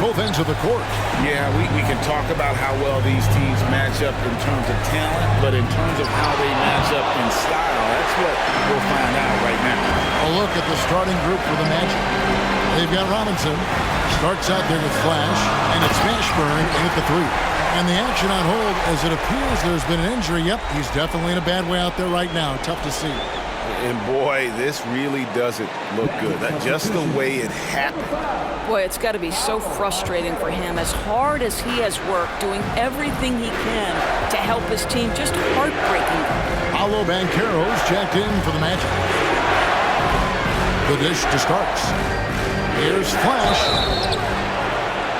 both ends of the court. Yeah, we can talk about how well these teams match up in terms of talent, but in terms of how they match up in style, that's what we'll find out right now. A look at the starting group for the Magic. They've got Robinson. Starts out there with Flash, and it's Mashburn in at the 3. And the action on hold as it appears there's been an injury. Yep, he's definitely in a bad way out there right now. Tough to see. And boy, this really doesn't look good. That's just the way it happened. Boy, it's got to be so frustrating for him. As hard as he has worked, doing everything he can to help his team, just heartbreaking. Paolo Banchero's checked in for the Magic. The dish to Starks. Here's Flash.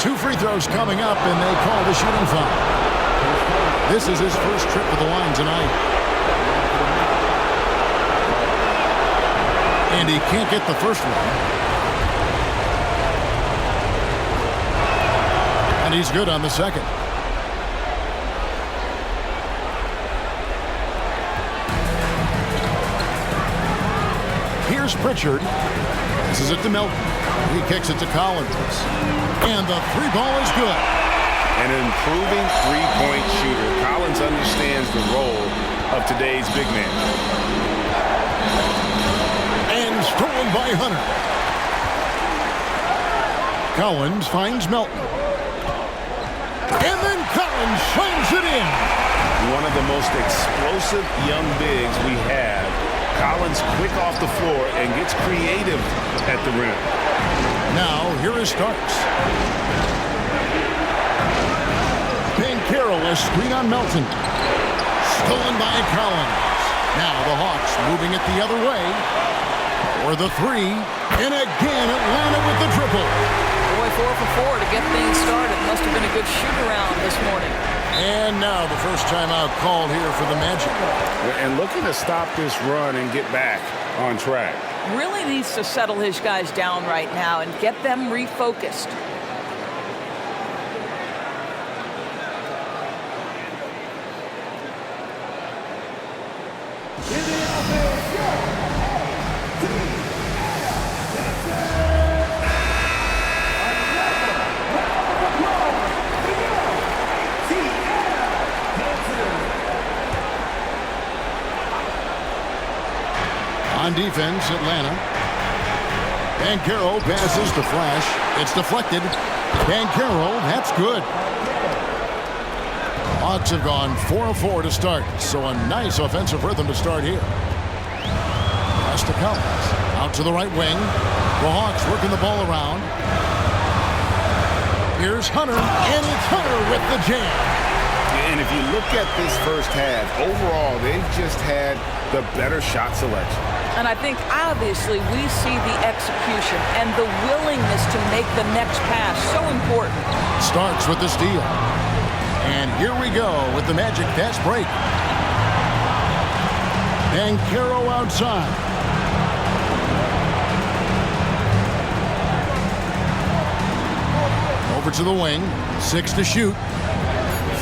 2 free throws coming up, and they call the shooting foul. This is his first trip to the line tonight. And he can't get the first one. And he's good on the second. Here's Pritchard. This is it to Melton. He kicks it to Collins. And the 3 ball is good. An improving three-point shooter. Collins understands the role of today's big man. And stolen by Hunter. Collins finds Melton. And then Collins slams it in. One of the most explosive young bigs we have. Collins quick off the floor and gets creative at the rim. Now, here is Starks. Banchero, a screen on Melton. Stolen by Collins. Now the Hawks moving it the other way. For the 3. And again, Atlanta with the triple. Boy, 4 for 4 to get things started. Must have been a good shoot-around this morning. And now the first timeout called here for the Magic. And looking to stop this run and get back on track. Really needs to settle his guys down right now and get them refocused. On defense, Atlanta. Banchero passes to Flash. It's deflected. Banchero, that's good. Hawks have gone 4 of 4 to start, so a nice offensive rhythm to start here. Pass to Collins. Out to the right wing. The Hawks working the ball around. Here's Hunter, and it's Hunter with the jam. And if you look at this first half, overall, they've just had the better shot selection. And I think, obviously, we see the execution and the willingness to make the next pass so important. Starks with the steal. And here we go with the Magic fast break. Banchero outside. Over to the wing. 6 to shoot.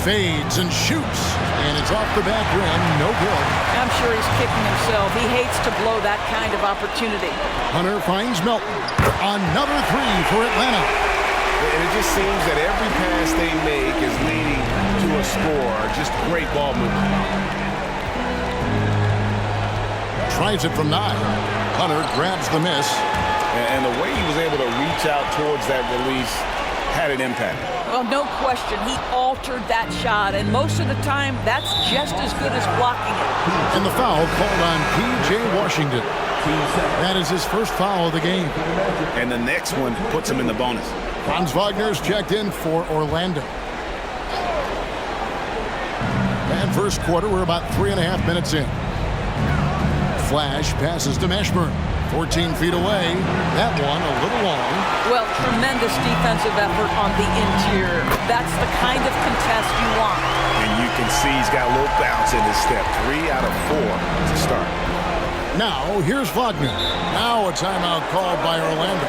Fades and shoots. And it's off the back rim. No good. I'm sure he's kicking himself. He hates to blow that kind of opportunity. Hunter finds Melton. Another 3 for Atlanta. And it just seems that every pass they make is leading to a score. Just great ball movement. Tries it from 9. Hunter grabs the miss. And the way he was able to reach out towards that release had an impact. Well, no question. He altered that shot, and most of the time, that's just as good as blocking it. And the foul called on P.J. Washington. That is his first foul of the game. And the next one puts him in the bonus. Franz Wagner's checked in for Orlando. And first quarter, we're about 3.5 minutes in. Flash passes to Mashburn. 14 feet away. That one a little long. Well, tremendous defensive effort on the interior. That's the kind of contest you want. And you can see he's got a little bounce in his step. 3 out of 4 to start. Now, here's Wagner. Now a timeout called by Orlando.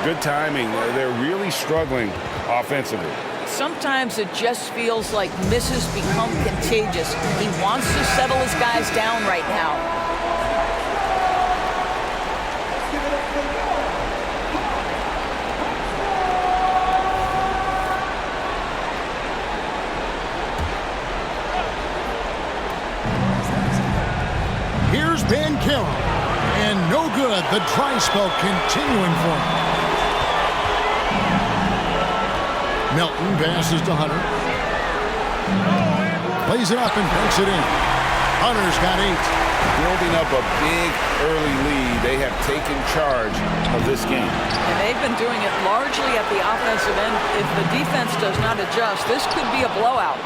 Good timing. They're really struggling offensively. Sometimes it just feels like misses become contagious. He wants to settle his guys down right now. Banchero. And no good. The dry spell continuing for him. Melton passes to Hunter. Plays it up and banks it in. Hunter's got 8. Building up a big early lead. They have taken charge of this game. And they've been doing it largely at the offensive end. If the defense does not adjust, this could be a blowout.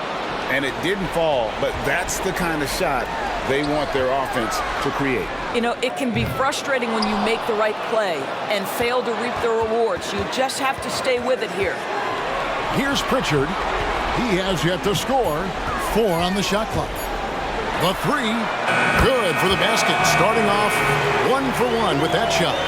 And it didn't fall, but that's the kind of shot they want their offense to create. You know, it can be frustrating when you make the right play and fail to reap the rewards. You just have to stay with it here. Here's Pritchard. He has yet to score. 4 on the shot clock. The 3, good for the basket. Starting off 1 for 1 with that shot.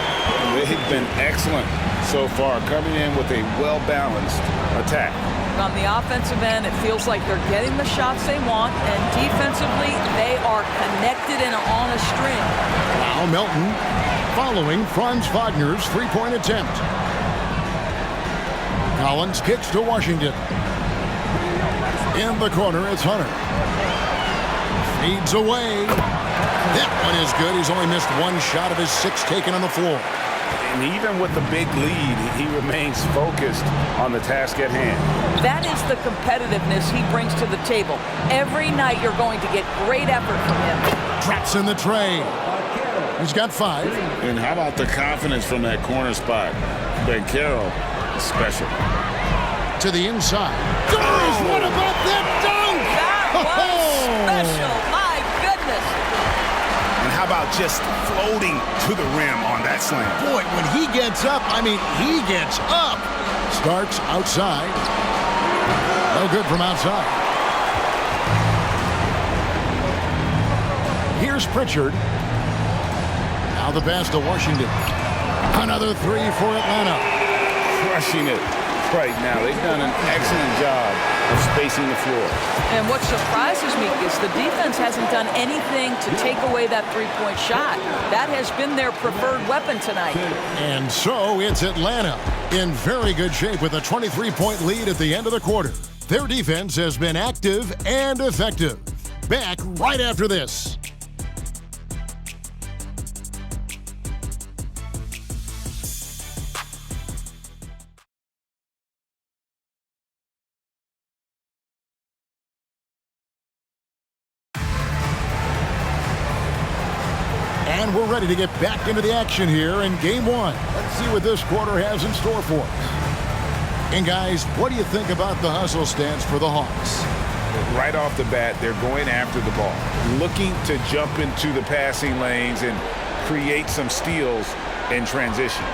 They've been excellent so far, coming in with a well-balanced attack. On the offensive end, it feels like they're getting the shots they want, and defensively, they are connected and on a string. Now Melton following Franz Wagner's three-point attempt. Collins kicks to Washington. In the corner, it's Hunter. Feeds away. That one is good. He's only missed 1 shot of his 6 taken on the floor. And even with the big lead, he remains focused on the task at hand. That is the competitiveness he brings to the table. Every night you're going to get great effort from him. Traps in the tray. He's got 5. And how about the confidence from that corner spot? Banchero is special. To the inside. Doris, what about that dunk? That was special. My goodness. And how about just floating to the rim on that slam? Boy, when he gets up, I mean, he gets up. Starts outside. No good from outside. Here's Pritchard. Now the pass to Washington. Another 3 for Atlanta. Crushing it right now. They've done an excellent job of spacing the floor. And what surprises me is the defense hasn't done anything to take away that three-point shot. That has been their preferred weapon tonight. And so it's Atlanta in very good shape with a 23-point lead at the end of the quarter. Their defense has been active and effective. Back right after this. And we're ready to get back into the action here in Game 1. Let's see what this quarter has in store for us. And guys, what do you think about the hustle stance for the Hawks? Right off the bat, they're going after the ball, looking to jump into the passing lanes and create some steals in transition.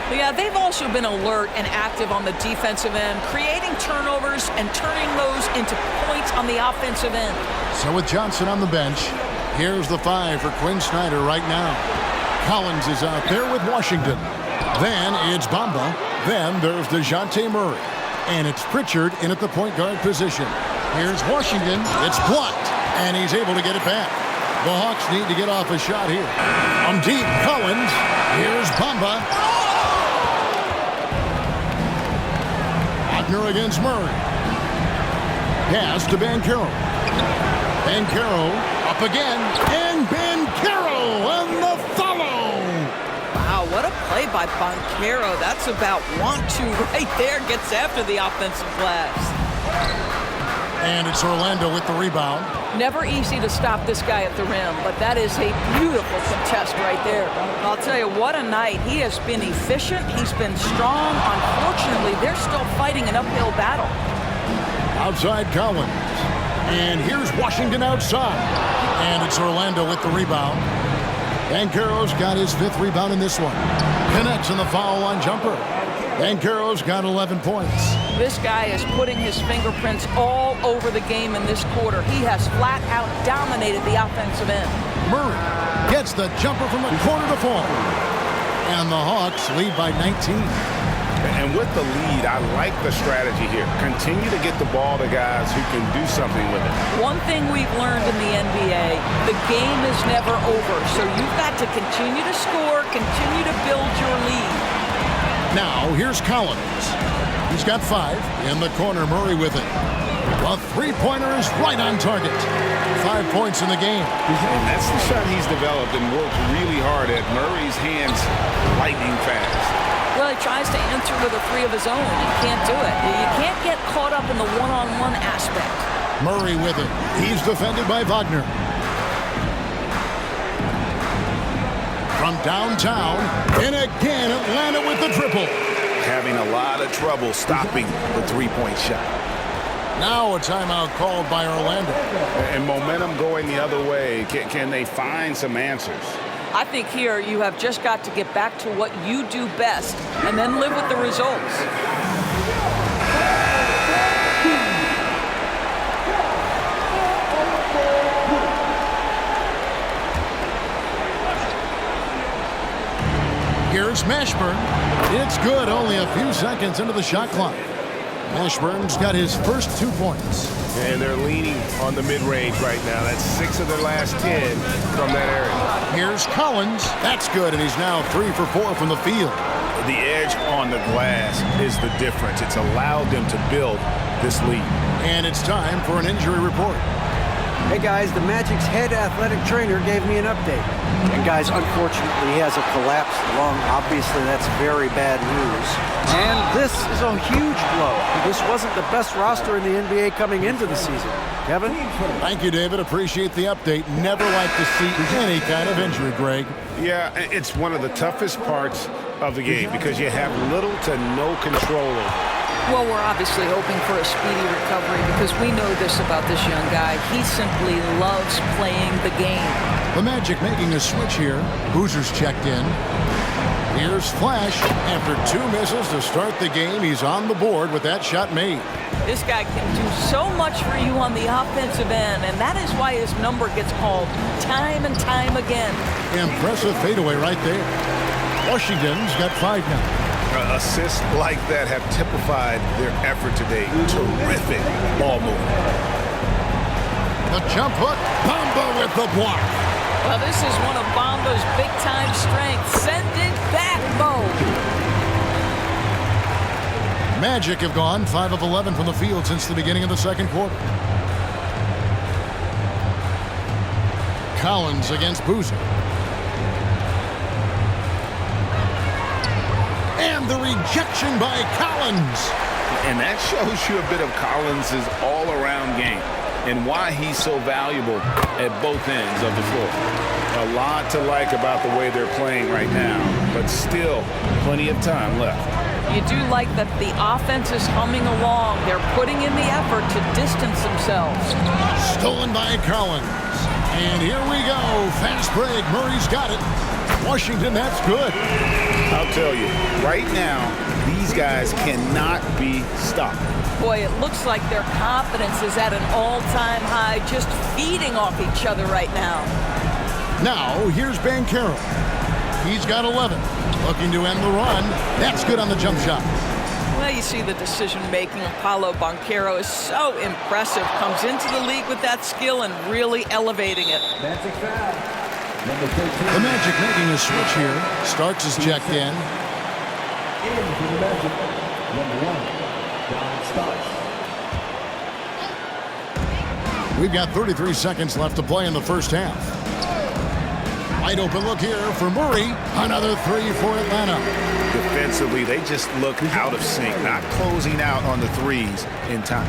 Yeah, they've also been alert and active on the defensive end, creating turnovers and turning those into points on the offensive end. So with Johnson on the bench, here's the 5 for Quinn Snyder right now. Collins is out there with Washington. Then it's Bamba. Then there's DeJounte Murray. And it's Pritchard in at the point guard position. Here's Washington. It's blocked. And he's able to get it back. The Hawks need to get off a shot here. On deep, Collins. Here's Bamba. Wagner against Murray. Pass to Banchero. Banchero up again. And Banchero on the follow. Wow, what a play by Banchero. That's about 1-2 right there. Gets after the offensive glass. And it's Orlando with the rebound. Never easy to stop this guy at the rim, but that is a beautiful contest right there. I'll tell you, what a night. He has been efficient. He's been strong. Unfortunately, they're still fighting an uphill battle. Outside Collins. And here's Washington outside. And it's Orlando with the rebound. Banchero's got his 5th rebound in this one. Connects on the foul line jumper. Banchero's got 11 points. This guy is putting his fingerprints all over the game in this quarter. He has flat out dominated the offensive end. Murray gets the jumper from the corner to fall. And the Hawks lead by 19. And with the lead, I like the strategy here. Continue to get the ball to guys who can do something with it. One thing we've learned in the NBA, the game is never over. So you've got to continue to score, continue to build your lead. Now, here's Collins. He's got 5. In the corner, Murray with it. A three-pointer is right on target. 5 points in the game. And that's the shot he's developed and worked really hard at. Murray's hands lightning fast. Well, he tries to answer with a three of his own. He can't do it. You can't get caught up in the one-on-one aspect. Murray with it. He's defended by Wagner. From downtown, and again, Atlanta with the triple. Having a lot of trouble stopping the three-point shot. Now a timeout called by Orlando. And momentum going the other way. Can they find some answers? I think here you have just got to get back to what you do best and then live with the results. Here's Mashburn. It's good, only a few seconds into the shot clock. Mashburn's got his first 2 points. And they're leaning on the mid-range right now. That's 6 of their last 10 from that area. Here's Collins. That's good, and he's now 3 for 4 from the field. The edge on the glass is the difference. It's allowed them to build this lead. And it's time for an injury report. Hey guys, the Magic's head athletic trainer gave me an update. And guys, unfortunately, he has a collapsed lung. Obviously, that's very bad news. And this is a huge blow. This wasn't the best roster in the NBA coming into the season. Kevin? Thank you, David. Appreciate the update. Never like to see any kind of injury, Greg. Yeah, it's one of the toughest parts of the game because you have little to no control over it. Well, we're obviously hoping for a speedy recovery because we know this about this young guy. He simply loves playing the game. The Magic making a switch here. Boozer's checked in. Here's Flash. After 2 misses to start the game, he's on the board with that shot made. This guy can do so much for you on the offensive end, and that is why his number gets called time and time again. Impressive fadeaway right there. Washington's got 5 now. Assists like that have typified their effort today. Terrific ball movement. The jump hook. Bamba with the block. Well, this is one of Bamba's big-time strengths. Send it back, Bo. Magic have gone 5 of 11 from the field since the beginning of the second quarter. Collins against Boozer. And the rejection by Collins. And that shows you a bit of Collins' all-around game and why he's so valuable at both ends of the floor. A lot to like about the way they're playing right now, but still plenty of time left. You do like that the offense is humming along. They're putting in the effort to distance themselves. Stolen by Collins. And here we go. Fast break. Murray's got it. Washington, that's good. I'll tell you, right now, these guys cannot be stopped. Boy, it looks like their confidence is at an all-time high, just feeding off each other right now. Now, here's Banchero. He's got 11. Looking to end the run. That's good on the jump shot. Well, you see the decision-making of Paolo Banchero is so impressive. Comes into the league with that skill and really elevating it. The Magic making a switch here. Starks is checked in. We've got 33 seconds left to play in the first half. Wide open look here for Murray. Another 3 for Atlanta. Defensively, they just look out of sync, not closing out on the threes in time.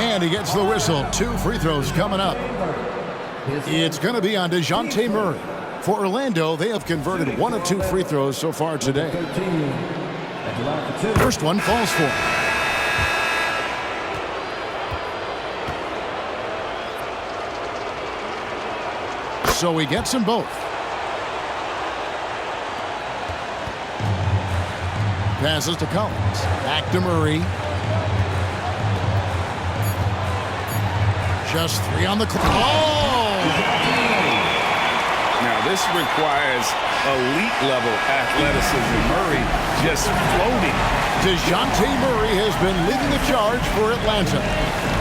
And he gets the whistle. 2 free throws coming up. It's going to be on DeJounte Murray. For Orlando, they have converted 1 of 2 free throws so far today. First one falls for him. So he gets them both. Passes to Collins. Back to Murray. Just 3 on the clock. Oh! Now, this requires elite-level athleticism. Murray just floating. DeJounte Murray has been leading the charge for Atlanta.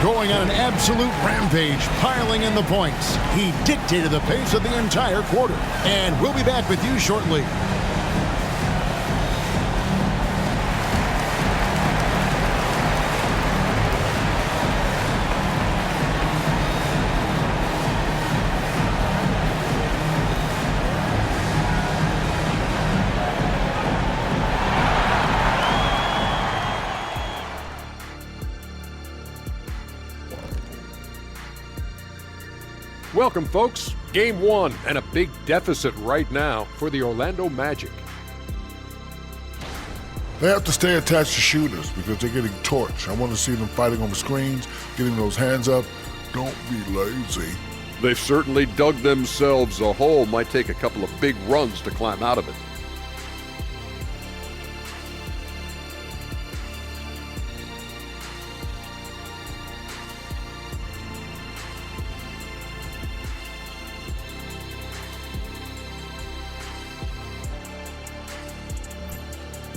Going on an absolute rampage, piling in the points. He dictated the pace of the entire quarter. And we'll be back with you shortly. Welcome, folks. Game 1 and a big deficit right now for the Orlando Magic. They have to stay attached to shooters because they're getting torched. I want to see them fighting over screens, getting those hands up. Don't be lazy. They've certainly dug themselves a hole. Might take a couple of big runs to climb out of it.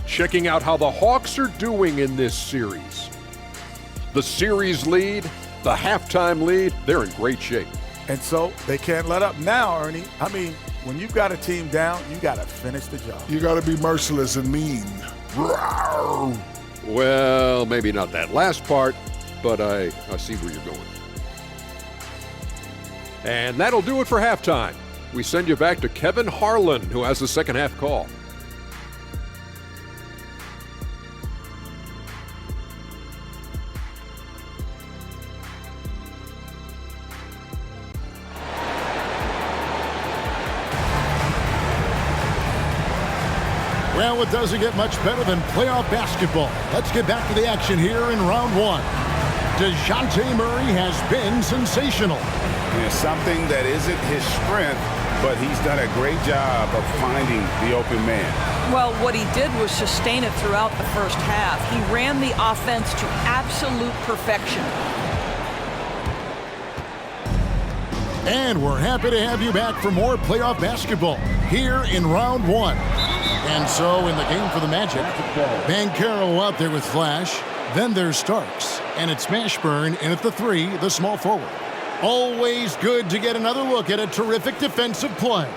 Checking out how the Hawks are doing in this series. The series lead, the halftime lead, they're in great shape. And so they can't let up now, Ernie. I mean, when you've got a team down, you got to finish the job. You got to be merciless and mean. Rawr. Well, maybe not that last part, but I see where you're going. And that'll do it for halftime. We send you back to Kevin Harlan, who has the second half call. Well, it doesn't get much better than playoff basketball. Let's get back to the action here in round 1. DeJounte Murray has been sensational. It's something that isn't his strength, but he's done a great job of finding the open man. Well, what he did was sustain it throughout the first half. He ran the offense to absolute perfection. And we're happy to have you back for more playoff basketball here in round 1. And so in the game for the Magic, Banchero out there with Flash. Then there's Starks. And it's Mashburn in at the 3, the small forward. Always good to get another look at a terrific defensive play.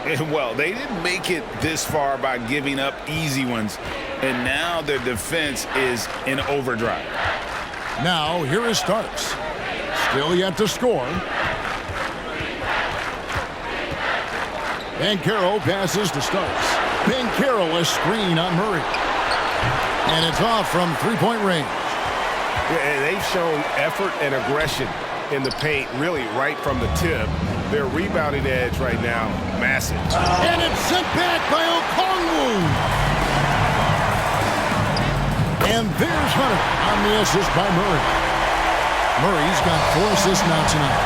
And well, they didn't make it this far by giving up easy ones. And now their defense is in overdrive. Now here is Starks. Still yet to score. Banchero passes to Starks. Banchero a screen on Murray. And it's off from three-point range. Yeah, they've shown effort and aggression in the paint, really right from the tip. Their rebounding edge right now, massive. And it's sent back by Okongwu. And there's Hunter on the assist by Murray. Murray's got 4 assists now tonight.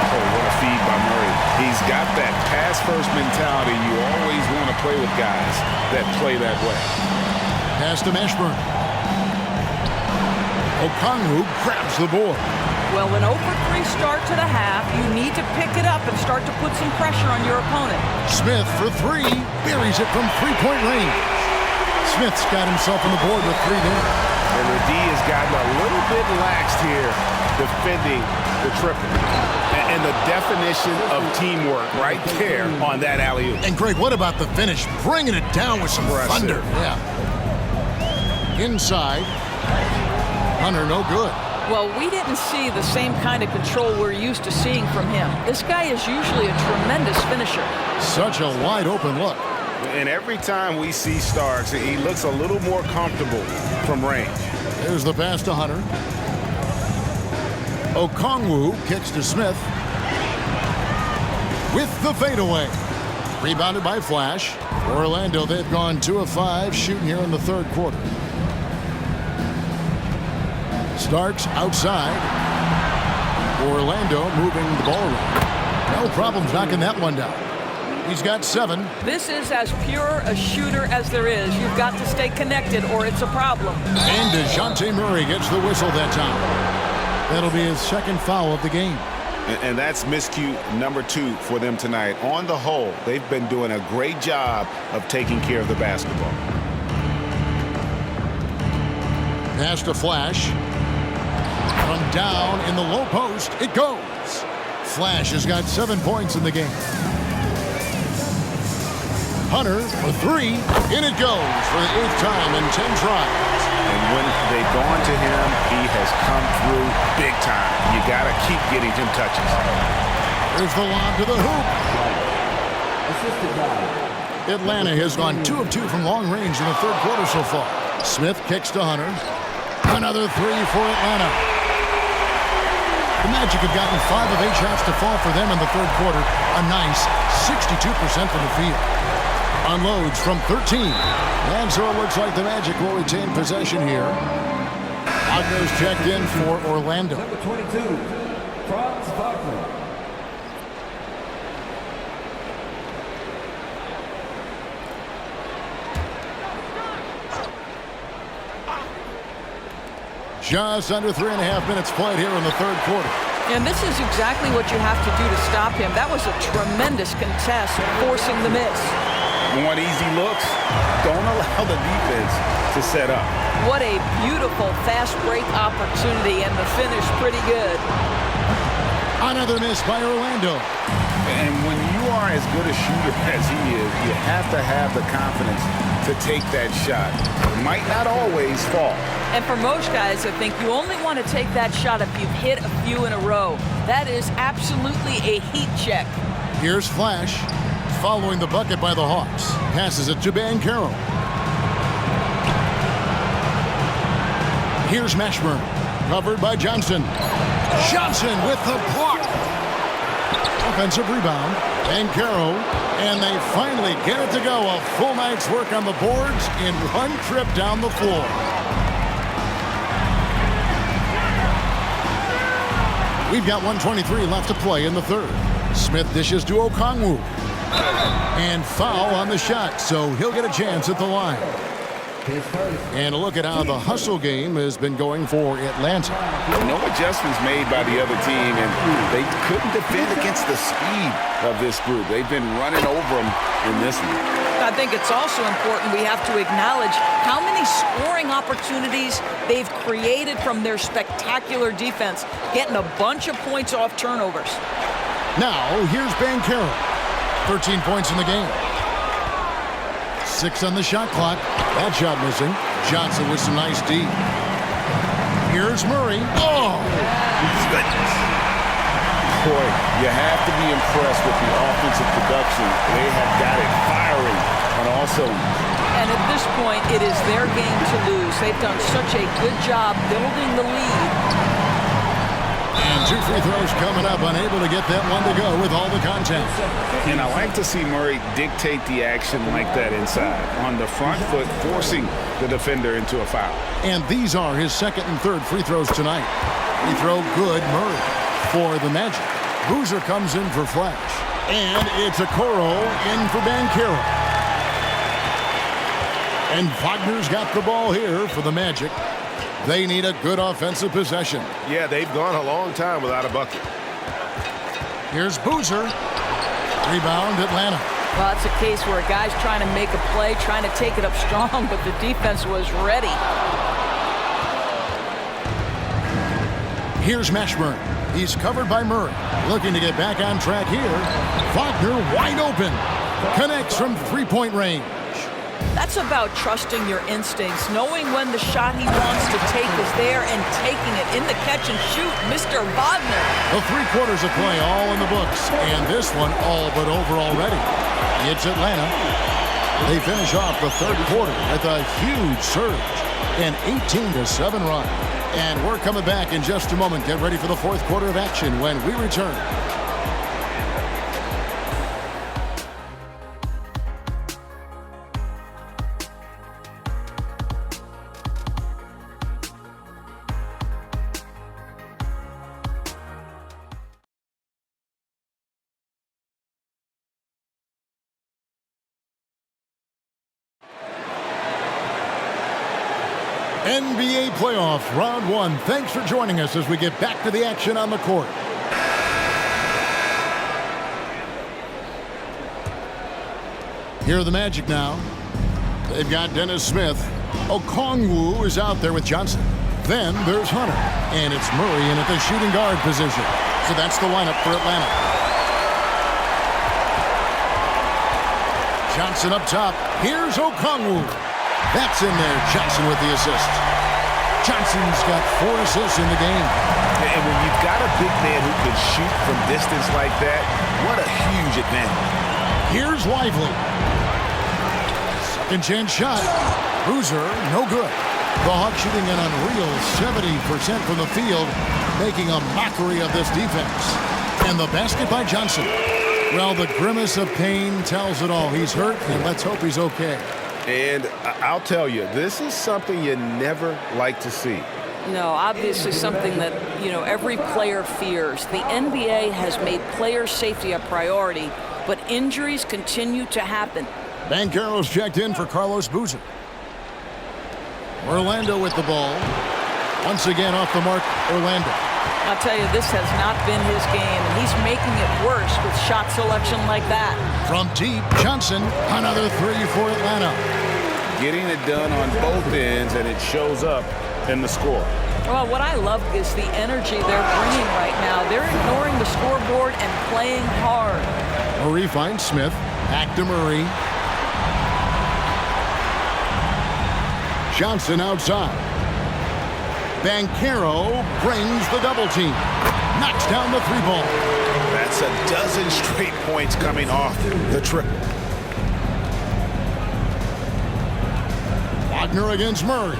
Oh, what a feed by Murray. He's got that pass-first mentality. You always want to play with guys that play that way. Pass to Mashburn. Okongwu grabs the board. Well, an 0-for-3 start to the half. You need to pick it up and start to put some pressure on your opponent. Smith for 3. Buries it from three-point range. Smith's got himself on the board with 3 there. And the D has gotten a little bit laxed here defending the triple. And the definition of teamwork right there on that alley-oop. And Greg, what about the finish? Bringing it down with some thunder. Yeah. Inside. Hunter, no good. Well, we didn't see the same kind of control we're used to seeing from him. This guy is usually a tremendous finisher. Such a wide open look. And every time we see Starks, he looks a little more comfortable from range. There's the pass to Hunter. Okongwu kicks to Smith. With the fadeaway. Rebounded by Flash. Orlando, they've gone 2 of 5 shooting here in the third quarter. Starks outside. Orlando moving the ball around. No problems knocking that one down. He's got 7. This is as pure a shooter as there is. You've got to stay connected or it's a problem. And DeJounte Murray gets the whistle that time. That'll be his second foul of the game. And that's miscue number 2 for them tonight. On the whole, they've been doing a great job of taking care of the basketball. Pass to Flash. From down in the low post, it goes. Flash has got 7 points in the game. Hunter for three. In it goes for the 8th time in 10 tries. And when they've gone to him, he has come through big time. You got to keep getting him touches. Here's the lob to the hoop. Atlanta has gone 2 of 2 from long range in the third quarter so far. Smith kicks to Hunter. Another three for Atlanta. The Magic have gotten 5 of 8 shots to fall for them in the third quarter. A nice 62% from the field. Unloads from 13. And so it looks like the Magic will retain possession here. Wagner's checked in for Orlando. Number 22, Franz Wagner. Just under 3.5 minutes played here in the third quarter. And this is exactly what you have to do to stop him. That was a tremendous contest, forcing the miss. Want easy looks? Don't allow the defense to set up. What a beautiful fast break opportunity, and the finish pretty good. Another miss by Orlando. And when you are as good a shooter as he is, you have to have the confidence to take that shot. It might not always fall. And for most guys, I think you only want to take that shot if you've hit a few in a row. That is absolutely a heat check. Here's Flash, following the bucket by the Hawks. Passes it to Banchero. Here's Mashburn, covered by Johnson. Johnson with the block. Offensive rebound. Banchero, and they finally get it to go. A full night's work on the boards in one trip down the floor. We've got 1:23 left to play in the third. Smith dishes to Okongwu. And foul on the shot, so he'll get a chance at the line. And a look at how the hustle game has been going for Atlanta. No adjustments made by the other team, and they couldn't defend against the speed of this group. They've been running over them in this one. I think it's also important we have to acknowledge how many scoring opportunities they've created from their spectacular defense, getting a bunch of points off turnovers. Now, here's Banchero. 13 points in the game. 6 on the shot clock. That shot missing. Johnson with some nice D. Here's Murray. Oh! Goodness. Boy, you have to be impressed with the offensive production. They have got it firing on all cylinders. And at this point, it is their game to lose. They've done such a good job building the lead. And 2 free throws coming up, unable to get that one to go with all the contact. And I like to see Murray dictate the action like that inside. On the front foot, forcing the defender into a foul. And these are his second and third free throws tonight. Free throw good, Murray for the Magic. Boozer comes in for Flash. And it's Okoro in for Banchero. And Wagner's got the ball here for the Magic. They need a good offensive possession. Yeah, they've gone a long time without a bucket. Here's Boozer. Rebound, Atlanta. Well, it's a case where a guy's trying to make a play, trying to take it up strong, but the defense was ready. Here's Mashburn. He's covered by Murray. Looking to get back on track here. Wagner wide open. Connects from three-point range. That's about trusting your instincts, knowing when the shot he wants to take is there and taking it in the catch and shoot, Mr. Wagner. The 3 quarters of play all in the books, and this one all but over already. It's Atlanta. They finish off the third quarter with a huge surge, an 18-7 run. And we're coming back in just a moment. Get ready for the fourth quarter of action when we return. NBA playoff round 1. Thanks for joining us as we get back to the action on the court. Here are the Magic now. They've got Dennis Smith. Okongwu is out there with Johnson. Then there's Hunter. And it's Murray in at the shooting guard position. So that's the lineup for Atlanta. Johnson up top. Here's Okongwu. That's in there. Johnson with the assist. Johnson's got 4 assists in the game. And when you've got a big man who can shoot from distance like that, what a huge advantage. Here's Lively. Second chance shot. Boozer, no good. The Hawks shooting an unreal 70% from the field, making a mockery of this defense. And the basket by Johnson. Well, the grimace of pain tells it all. He's hurt, and let's hope he's okay. And I'll tell you, this is something you never like to see. No, obviously something that, every player fears. The NBA has made player safety a priority, but injuries continue to happen. Banchero's checked in for Carlos Boozer. Orlando with the ball. Once again off the mark, Orlando. I'll tell you, this has not been his game, and he's making it worse with shot selection like that. From deep, Johnson, another 3 for Atlanta. Getting it done on both ends, and it shows up in the score. Well, what I love is the energy they're bringing right now. They're ignoring the scoreboard and playing hard. Murray finds Smith. Back to Murray. Johnson outside. Banchero brings the double team. Knocks down the 3-ball. That's a dozen straight points coming off the triple. Wagner against Murray.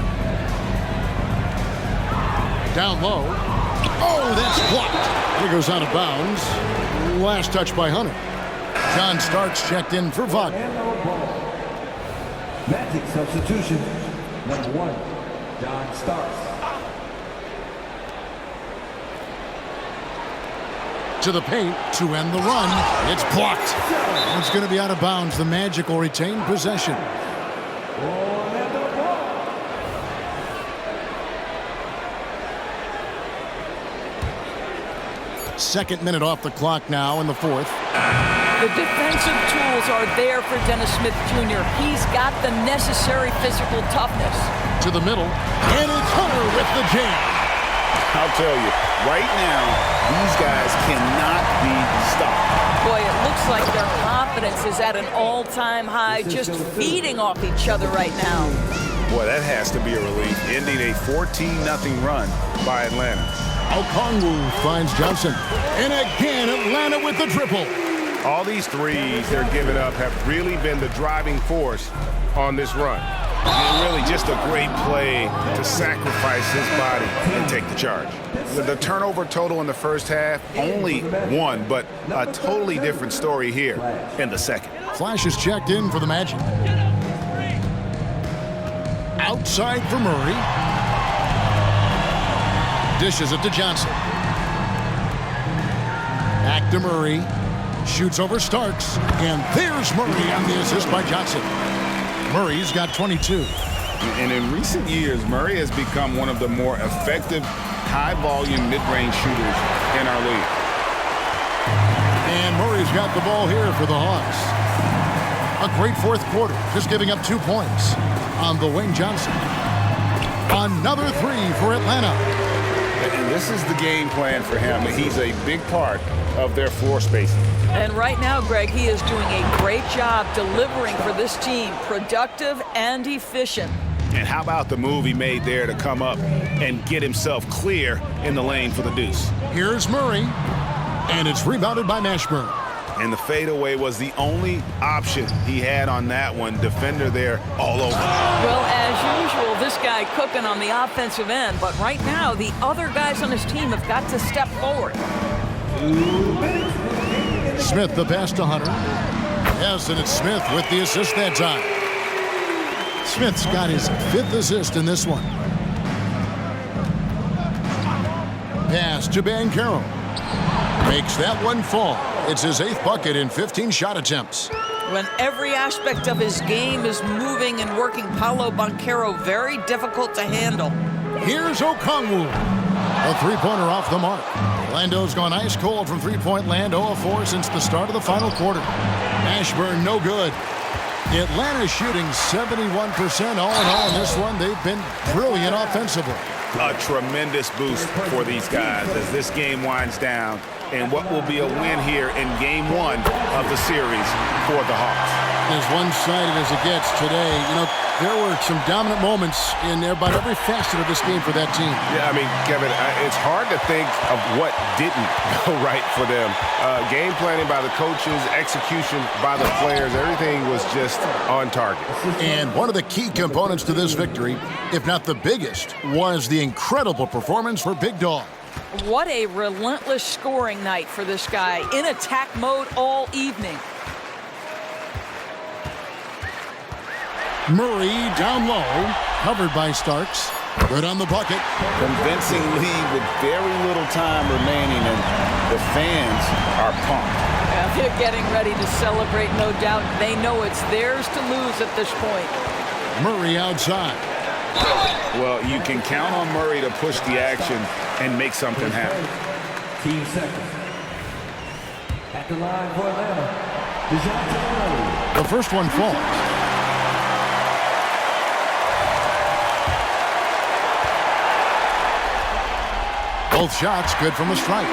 Down low. Oh, that's blocked. It goes out of bounds. Last touch by Hunter. John Starks checked in for Wagner. Magic substitution. Number 1, John Starks. To the paint to end the run. It's blocked. It's going to be out of bounds. The Magic will retain possession. Second minute off the clock now in the 4th. The defensive tools are there for Dennis Smith Jr. He's got the necessary physical toughness. To the middle, and it's Hunter with the jam. I'll tell you, right now, these guys cannot be stopped. Boy, it looks like their confidence is at an all-time high, just feeding off each other right now. Boy, that has to be a relief, ending a 14-0 run by Atlanta. Okongwu finds Johnson. And again, Atlanta with the triple. All these threes they're giving up have really been the driving force on this run. And really just a great play to sacrifice his body and take the charge. The turnover total in the first half, only 1, but a totally different story here in the second. Flash is checked in for the Magic. Outside for Murray. Dishes it to Johnson. Back to Murray. Shoots over Starks. And there's Murray on the assist by Johnson. Murray's got 22. And in recent years, Murray has become one of the more effective, high-volume, mid-range shooters in our league. And Murray's got the ball here for the Hawks. A great 4th quarter, just giving up 2 points on the Wayne Johnson. Another 3 for Atlanta. And this is the game plan for him. He's a big part of their floor spacing. And right now, Greg, he is doing a great job delivering for this team, productive and efficient. And how about the move he made there to come up and get himself clear in the lane for the deuce? Here's Murray, and it's rebounded by Mashburn. And the fadeaway was the only option he had on that one. Defender there all over. Well, as usual, this guy cooking on the offensive end. But right now, the other guys on his team have got to step forward. Smith the pass to Hunter. Yes, and it's Smith with the assist that time. Smith's got his 5th assist in this one. Pass to Banchero. Makes that one fall. It's his 8th bucket in 15 shot attempts. When every aspect of his game is moving and working, Paolo Banchero very difficult to handle. Here's Okongwu. A 3-pointer off the mark. Orlando's gone ice cold from 3-point land, 0 of 4 since the start of the final quarter. Mashburn no good. Atlanta shooting 71% all in all in this one. They've been brilliant offensively. a tremendous boost for these guys as this game winds down and what will be a win here in game 1 of the series for the Hawks. As one-sided as it gets today, there were some dominant moments in about every facet of this game for that team. Yeah, I mean, Kevin, it's hard to think of what didn't go right for them. Game planning by the coaches, execution by the players, everything was just on target. And one of the key components to this victory, if not the biggest, was the incredible performance for Big Dog. What a relentless scoring night for this guy, in attack mode all evening. Murray down low, covered by Starks. Good on the bucket. Convincing lead with very little time remaining, and the fans are pumped. Yeah, they're getting ready to celebrate, no doubt. They know it's theirs to lose at this point. Murray outside. Well, you can count on Murray to push the action and make something happen. Team second. At the line for Atlanta, DeJounte Murray. The first one falls. Both shots good from a strike.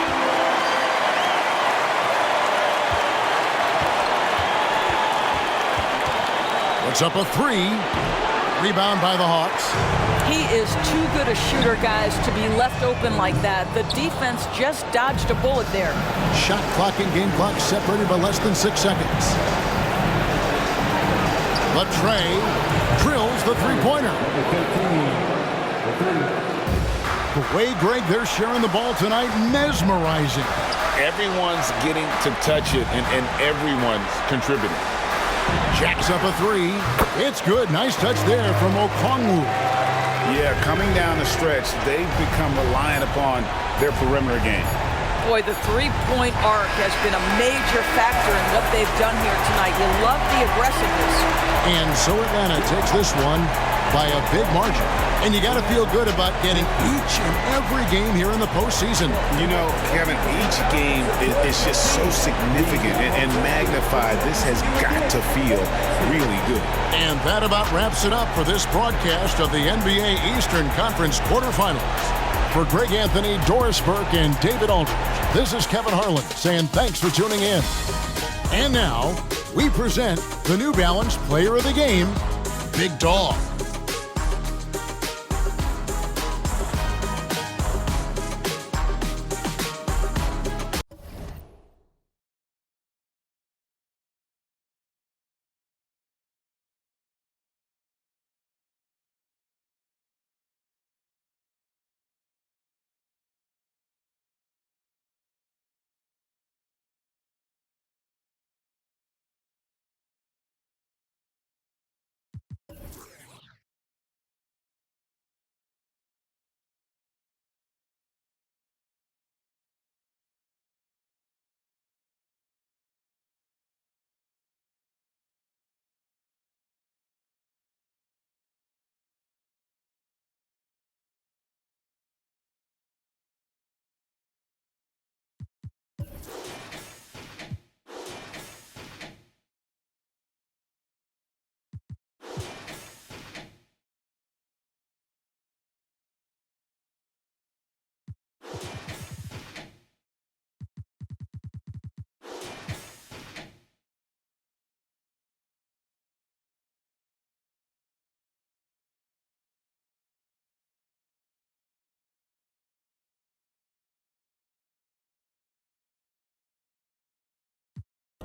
Puts up a 3. Rebound by the Hawks. He is too good a shooter, guys, to be left open like that. The defense just dodged a bullet there. Shot clock and game clock separated by less than 6 seconds. But Trey drills the three-pointer. The way, Greg, they're sharing the ball tonight, mesmerizing. Everyone's getting to touch it, and everyone's contributing. Jacks up a 3. It's good. Nice touch there from Okongwu. Yeah, coming down the stretch, they've become reliant upon their perimeter game. Boy, the three-point arc has been a major factor in what they've done here tonight. You love the aggressiveness. And so Atlanta takes this one by a big margin. And you got to feel good about getting each and every game here in the postseason. You know, Kevin, each game is just so significant and magnified. This has got to feel really good. And that about wraps it up for this broadcast of the NBA Eastern Conference quarterfinals. For Greg Anthony, Doris Burke, and David Aldridge, this is Kevin Harlan saying thanks for tuning in. And now, we present the New Balance Player of the Game, Big Dog.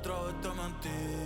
Otra vez te mentí.